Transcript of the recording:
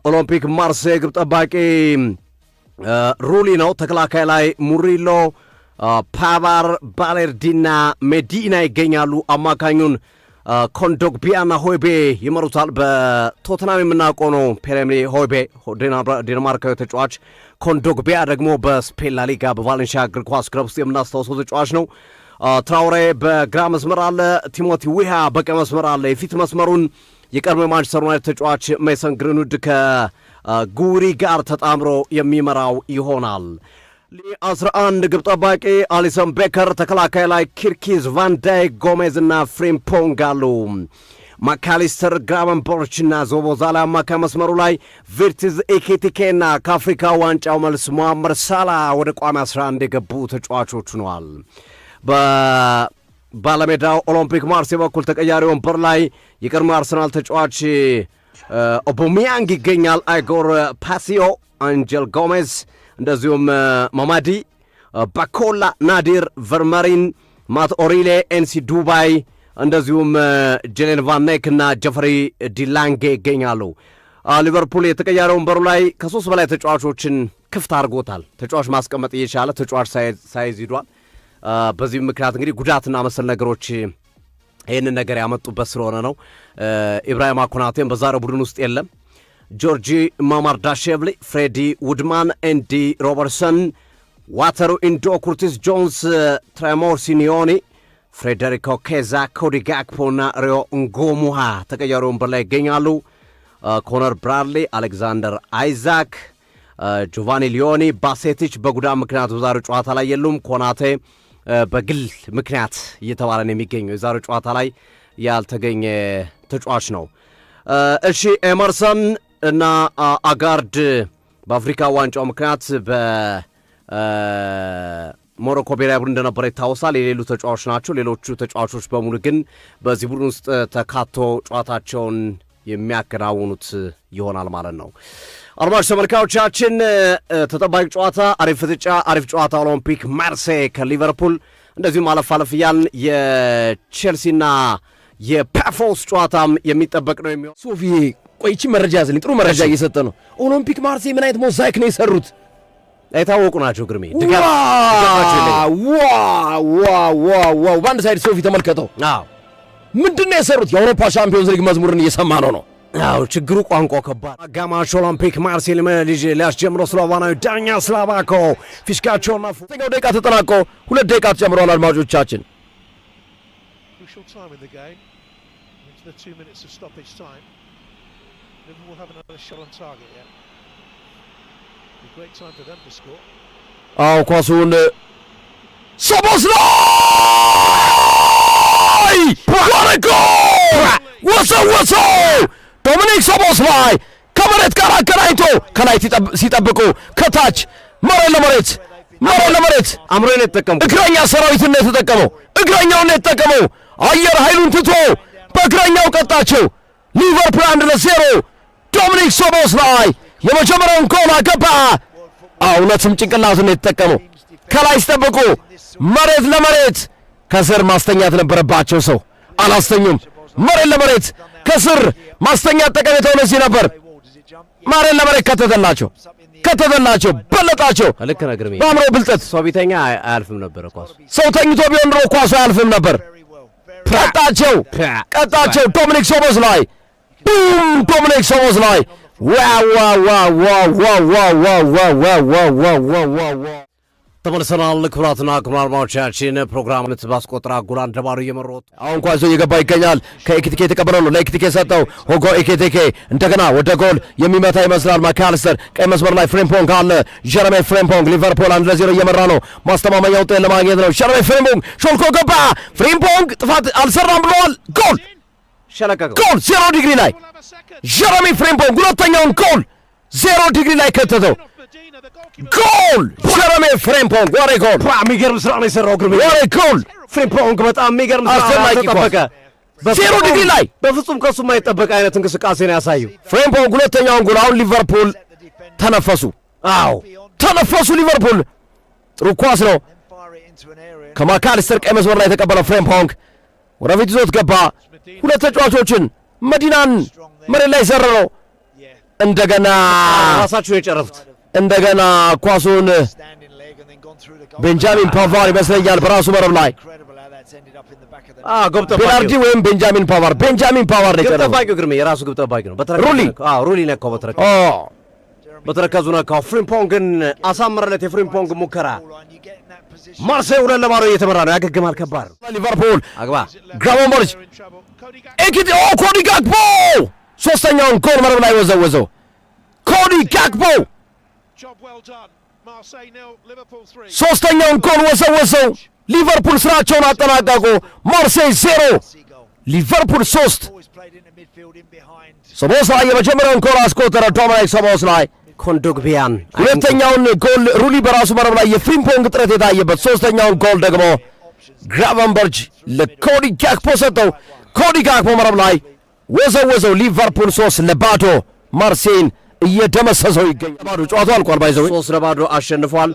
ኦሎምፒክ ማርሴይ ግብ ጠባቂ ሩሊ ነው። ተከላካይ ላይ ሙሪሎ፣ ፓቫር፣ ባሌርዲና ሜዲና ይገኛሉ። አማካኙን ኮንዶግቢያና ሆይቤ ይመሩታል። በቶተናም የምናውቀው ነው ፔሬሚ ሆይቤ ዴንማርካዊ ተጫዋች። ኮንዶግቢያ ደግሞ በስፔን ላሊጋ በቫሌንሺያ እግር ኳስ ክለብ ውስጥ የምናስታውሰው ተጫዋች ነው። ትራውሬ በግራ መስመር አለ። ቲሞቲ ዊሃ በቀኝ መስመር አለ። የፊት መስመሩን የቀድሞ የማንቸስተር ዩናይትድ ተጫዋች ሜሰን ግሪንውድ ከጉሪ ጋር ተጣምሮ የሚመራው ይሆናል። 11 ግብ ጠባቂ አሊሰን ቤከር፣ ተከላካይ ላይ ኪርኪዝ፣ ቫንዳይክ፣ ጎሜዝ እና ፍሪምፖንግ አሉ። ማካሊስተር፣ ግራቨንበርችና ዞቦዛላ አማካይ መስመሩ ላይ ቪርቲዝ ኢኬቲኬና ከአፍሪካ ዋንጫው መልስ ሙአመር ሳላ ወደ ቋሚ 11 የገቡ ተጫዋቾች ሆነዋል። ባለሜዳው ኦሎምፒክ ማርሴይ በኩል ተቀያሪ ወንበር ላይ የቀድሞ አርሰናል ተጫዋች ኦቦሚያንግ ይገኛል። አይጎር ፓሲዮ፣ አንጀል ጎሜዝ፣ እንደዚሁም ማማዲ ባኮላ፣ ናዲር ቨርመሪን፣ ማት ኦሪሌ፣ ኤንሲ ዱባይ፣ እንደዚሁም ጄሌን ቫኔክ እና ጀፈሪ ዲላንጌ ይገኛሉ። ሊቨርፑል የተቀያሪ ወንበሩ ላይ ከ3 በላይ ተጫዋቾችን ክፍት አድርጎታል። ተጫዋች ማስቀመጥ እየቻለ ተጫዋች ሳይዝ ሂዷል። በዚህ ምክንያት እንግዲህ ጉዳትና መሰል ነገሮች ይህንን ነገር ያመጡበት ስለሆነ ነው። ኢብራሂማ ኮናቴም በዛሬው ቡድን ውስጥ የለም። ጆርጂ ማማርዳሽቪሊ፣ ፍሬዲ ውድማን፣ ኤንዲ ሮበርትሰን፣ ዋተሩ ኢንዶ፣ ኩርቲስ ጆንስ፣ ትሬሞር ሲኒዮኒ፣ ፍሬደሪኮ ኬዛ፣ ኮዲ ጋክፖ እና ሪዮ እንጎሙሃ ተቀያሪ ወንበር ላይ ይገኛሉ። ኮነር ብራድሊ፣ አሌክዛንደር አይዛክ፣ ጆቫኒ ሊዮኒ፣ ባሴቲች በጉዳት ምክንያት በዛሬው ጨዋታ ላይ የሉም። ኮናቴ በግል ምክንያት እየተባለ ነው የሚገኘው። የዛሬው ጨዋታ ላይ ያልተገኘ ተጫዋች ነው። እሺ ኤመርሰን እና አጋርድ በአፍሪካ ዋንጫው ምክንያት በሞሮኮ ብሔራዊ ቡድን እንደነበረ ይታወሳል። የሌሉ ተጫዋቾች ናቸው። ሌሎቹ ተጫዋቾች በሙሉ ግን በዚህ ቡድን ውስጥ ተካቶ ጨዋታቸውን የሚያከናውኑት ይሆናል ማለት ነው። አድማጭ ተመልካዮቻችን ተጠባቂ ጨዋታ፣ አሪፍ ፍጥጫ፣ አሪፍ ጨዋታ ኦሎምፒክ ማርሴይ ከሊቨርፑል እንደዚሁም አለፍ አለፍ እያልን የቼልሲና የፓፎስ ጨዋታም የሚጠበቅ ነው የሚሆን። ሶፊ ቆይቺ መረጃ ያዝልኝ። ጥሩ መረጃ እየሰጠ ነው። ኦሎምፒክ ማርሴይ ምን አይነት ሞዛይክ ነው የሰሩት? የታወቁ ናቸው። ግርሜ ዋው በአንድ ሳይድ ሶፊ ተመልከተው። ምንድን ነው የሰሩት? የአውሮፓ ሻምፒዮንስ ሊግ መዝሙርን እየሰማ ነው። አዎ ችግሩ ቋንቋ ከባድ። አጋማሽ ኦሎምፒክ ማርሴይ ልጅ ሊያስጀምረው ስሎቫናዊ ዳኛ ስላቫኮ ፊሽካቸውና ፉተኛው ደቂቃ ተጠናቆ 2 ደቂቃ ተጨምረዋል። አድማጮቻችን አዎ ኳሱን ሶቦስላይ ዋረጎ ወሰው ዶሚኒክ ሶቦስላይ ከመሬት ጋር አገናኝቶ ከላይ ሲጠብቁ ከታች መሬት ለመሬት አምሮን የተጠቀመው እግረኛ ሰራዊትን ነው የተጠቀመው። እግረኛውን ነው የተጠቀመው። አየር ኃይሉን ትቶ በእግረኛው ቀጣቸው። ሊቨርፑል 1-0 ዶሚኒክ ሶቦስላይ የመጀመሪያውን ጎል አገባ። እውነትም ጭንቅላቱን ነው የተጠቀመው። ከላይ ሲጠብቁ መሬት ለመሬት ከስር ማስተኛት ነበረባቸው። ሰው አላስተኙም። መሬት ለመሬት ከስር ማስተኛት ጠቀሜታው ለዚህ ነበር። መሬት ለመሬት ከተተላቸው በለጣቸው። ልክ ነህ ግርሜ። በአእምሮ ብልጠት ሰው ቢተኛ አያልፍም ነበር። ኳሱ ሰው ተኝቶ ቢሆን ኖሮ ኳሱ አያልፍም ነበር። ቀጣቸው ዶሚኒክ ሶቦስላይ ቡም ዶሚኒክ ሶቦስላይ ተመልሰናል። ክቡራትና ክቡራን አድማጮቻችን ፕሮግራም ባስቆጥራ ጉላን ደባሩ እየመሮት አሁን ኳሱ እየገባ ይገኛል። ከኤኪቲኬ የተቀበለው ነው። ለኤኪቲኬ ሰጠው። ሆጎ ኤኪቲኬ እንደገና ወደ ጎል የሚመታ ይመስላል። ማካሊስተር ቀይ መስመር ላይ ፍሬምፖንግ አለ። ጀረሜ ፍሬምፖንግ ሊቨርፑል 1-0 እየመራ ነው። ማስተማመኛ ውጤት ለማግኘት ነው። ጀረሜ ፍሬምፖንግ ሾልኮ ገባ። ፍሬምፖንግ ጥፋት አልሰራም ብለዋል። ጎል ሸለቀቀው። ጎል 0 ዲግሪ ላይ ጀረሜ ፍሬምፖንግ ሁለተኛውን ጎል 0 ዲግሪ ላይ ከተተው። ጎል ጀረሜ ፍሬምፖንግ ወሬ ጎል የሚገርም ስራ ነው የሰራው ግርሜ። ወሬ ጎል ፍሬምፖንግ በጣም የሚገርም ስራ ተጠበቀ። 0 ዲግሪ ላይ በፍጹም ከሱ የማይጠበቅ አይነት እንቅስቃሴ ነው ያሳየው ፍሬምፖንግ ሁለተኛውን ጎል። አሁን ሊቨርፑል ተነፈሱ። ተነፈሱ ሊቨርፑል። ጥሩ ኳስ ነው ከማካሊስተር ቀይ መስመር ላይ የተቀበለው ፍሬምፖንግ ወደፊት ይዞት ገባ። ሁለት ተጫዋቾችን መዲናን መሬት ላይ ዘረረው። እንደገና ራሳቸው የጨረፉት እንደገና ኳሱን ቤንጃሚን ፓቫር ይመስለኛል በራሱ መረብ ላይ ቤናርዲ ወይም ቤንጃሚን ፓቫር ነው የጨረፈው። ግብ ጠባቂው ግርሜ የራሱ ግብ ጠባቂ ነው። ሩሊ ነካው በተረከዙ ነካው። ፍሪምፖንግን አሳመረለት። የፍሪምፖንግ ሙከራ ማርሴይ 2-0 እየተመራ ነው። ያገግማል። ከባድ ሊቨርፑል አግባ ግራቨንበርች ኮዲ ጋክፖ ሶስተኛውን ጎል መረብ ላይ ወዘወዘው። ኮዲ ጋክፖ ሶስተኛውን ጎል ወዘወዘው። ሊቨርፑል ስራቸውን አጠናቀቁ። ማርሴይ 0 ሊቨርፑል 3። ሶቦስላይ የመጀመሪያውን ጎል አስቆጠረ። ዶሚኒክ ሶቦስላይ ኮንዶግቢያን ሁለተኛውን ጎል ሩሊ በራሱ መረብ ላይ የፍሪምፖንግ ጥረት የታየበት፣ ሶስተኛውን ጎል ደግሞ ግራቨንበርች ለኮዲ ጋክፖ ሰጠው። ኮዲ ጋክፖ መረብ ላይ ወዘወዘው። ሊቨርፑል 3-0 ማርሴይን እየደመሰሰው ይገኛል። ጨዋታው አልቋል። ባይዘው 3-0 አሸንፏል።